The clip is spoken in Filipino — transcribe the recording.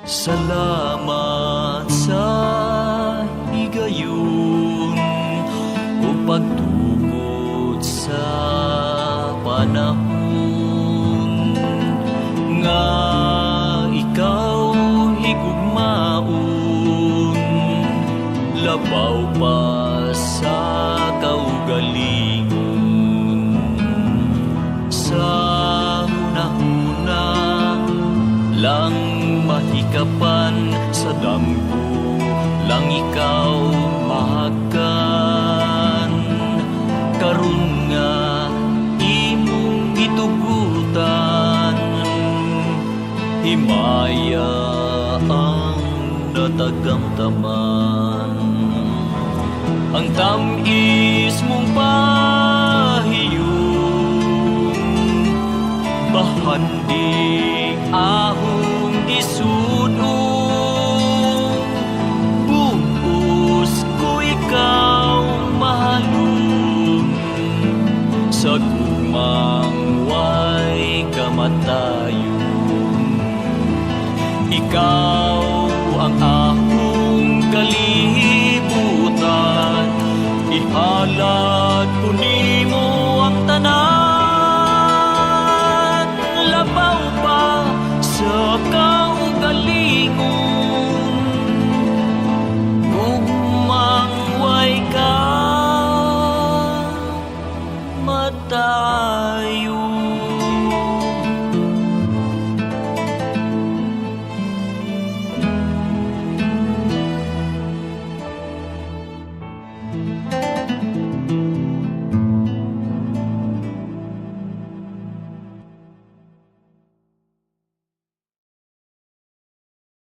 Salamat sa higayon o pagtukod sa panahon nga ikaw higugmaon, labaw pa sa kaugalingon. Sa hunahuna lang mahikapan, sa damgo lang ikaw mahakan. Karon nga imong gitugutan, himaya ang natagamtaman. Ang tamis mong pahiyong, bahandig ahong isunog. Buos ko ikaw mahalong, sa gumang way kamatayon. Ikaw ang akong kalibutan, ihala